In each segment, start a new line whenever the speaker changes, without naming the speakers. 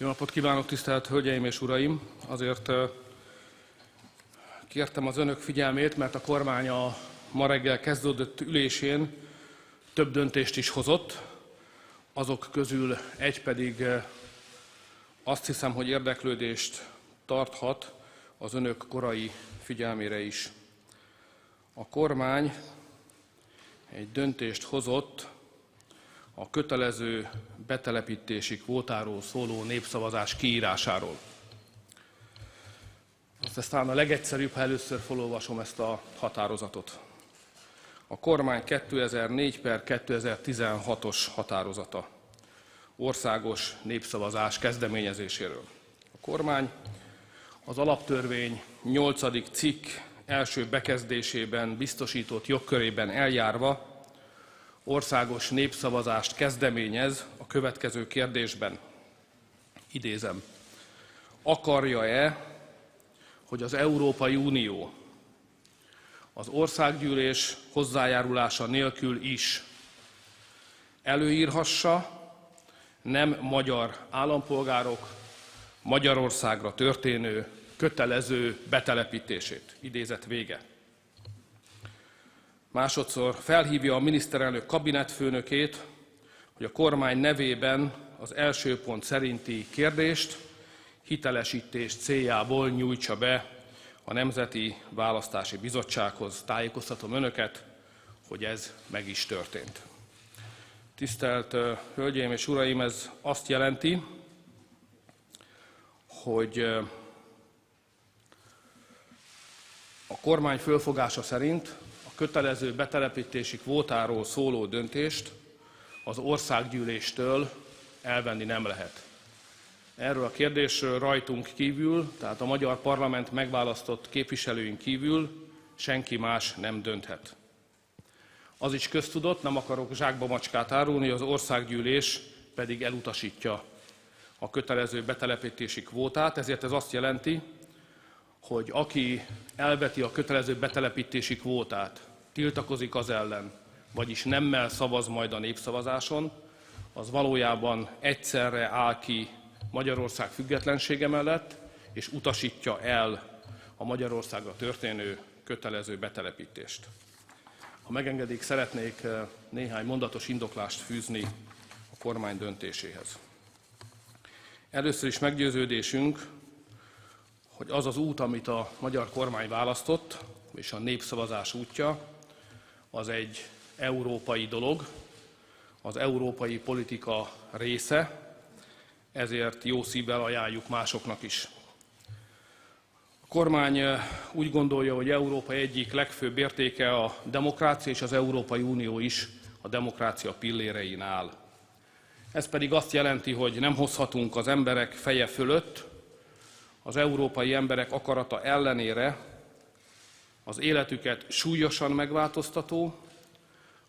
Jó napot kívánok, tisztelt Hölgyeim és Uraim! Azért kértem az önök figyelmét, mert a kormány a ma reggel kezdődött ülésén több döntést is hozott, azok közül egy pedig azt hiszem, hogy érdeklődést tarthat az önök korai figyelmére is. A kormány egy döntést hozott a kötelező betelepítési kvótáról szóló népszavazás kiírásáról. Ez talán a legegyszerűbb, ha először felolvasom ezt a határozatot. A kormány 2004/2016-os határozata országos népszavazás kezdeményezéséről. A kormány az alaptörvény 8. cikk első bekezdésében biztosított jogkörében eljárva országos népszavazást kezdeményez a következő kérdésben. Idézem. Akarja-e, hogy az Európai Unió az országgyűlés hozzájárulása nélkül is előírhassa nem magyar állampolgárok Magyarországra történő kötelező betelepítését? Idézet vége. Másodszor felhívja a miniszterelnök kabinetfőnökét, hogy a kormány nevében az első pont szerinti kérdést hitelesítés céljából nyújtsa be a Nemzeti Választási Bizottsághoz. Tájékoztatom önöket, hogy ez meg is történt. Tisztelt Hölgyeim és Uraim, ez azt jelenti, hogy a kormány fölfogása szerint a kötelező betelepítési kvótáról szóló döntést az országgyűléstől elvenni nem lehet. Erről a kérdésről rajtunk kívül, tehát a magyar parlament megválasztott képviselőink kívül senki más nem dönthet. Az is köztudott, nem akarok zsákba macskát árulni, az országgyűlés pedig elutasítja a kötelező betelepítési kvótát, ezért ez azt jelenti, hogy aki elveti a kötelező betelepítési kvótát, tiltakozik az ellen, vagyis nemmel szavaz majd a népszavazáson, az valójában egyszerre áll ki Magyarország függetlensége mellett, és utasítja el a Magyarországra történő kötelező betelepítést. Ha megengedik, szeretnék néhány mondatos indoklást fűzni a kormány döntéséhez. Először is meggyőződésünk, hogy az az út, amit a magyar kormány választott, és a népszavazás útja, az egy európai dolog, az európai politika része, ezért jó szívvel ajánljuk másoknak is. A kormány úgy gondolja, hogy Európa egyik legfőbb értéke a demokrácia, és az Európai Unió is a demokrácia pillérein áll. Ez pedig azt jelenti, hogy nem hozhatunk az emberek feje fölött, az európai emberek akarata ellenére az életüket súlyosan megváltoztató,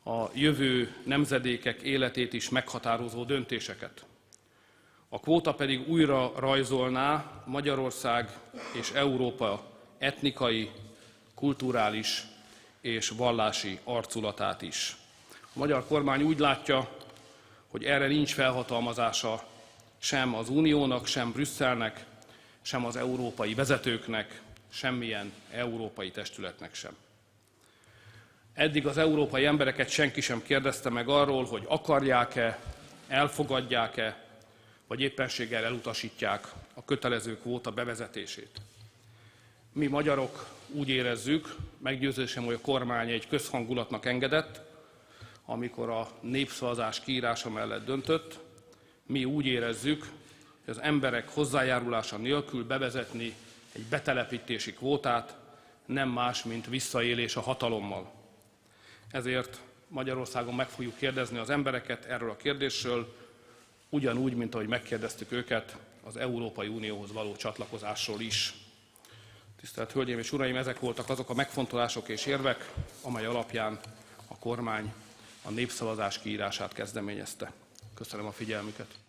a jövő nemzedékek életét is meghatározó döntéseket. A kvóta pedig újra rajzolná Magyarország és Európa etnikai, kulturális és vallási arculatát is. A magyar kormány úgy látja, hogy erre nincs felhatalmazása sem az Uniónak, sem Brüsszelnek, sem az európai vezetőknek, semmilyen európai testületnek sem. Eddig az európai embereket senki sem kérdezte meg arról, hogy akarják-e, elfogadják-e, vagy éppenséggel elutasítják a kötelező kvóta bevezetését. Mi magyarok úgy érezzük, meggyőződésem, hogy a kormány egy közhangulatnak engedett, amikor a népszavazás kiírása mellett döntött. Mi úgy érezzük, hogy az emberek hozzájárulása nélkül bevezetni egy betelepítési kvótát nem más, mint visszaélés a hatalommal. Ezért Magyarországon meg fogjuk kérdezni az embereket erről a kérdésről, ugyanúgy, mint ahogy megkérdeztük őket az Európai Unióhoz való csatlakozásról is. Tisztelt Hölgyeim és Uraim, ezek voltak azok a megfontolások és érvek, amely alapján a kormány a népszavazás kiírását kezdeményezte. Köszönöm a figyelmüket.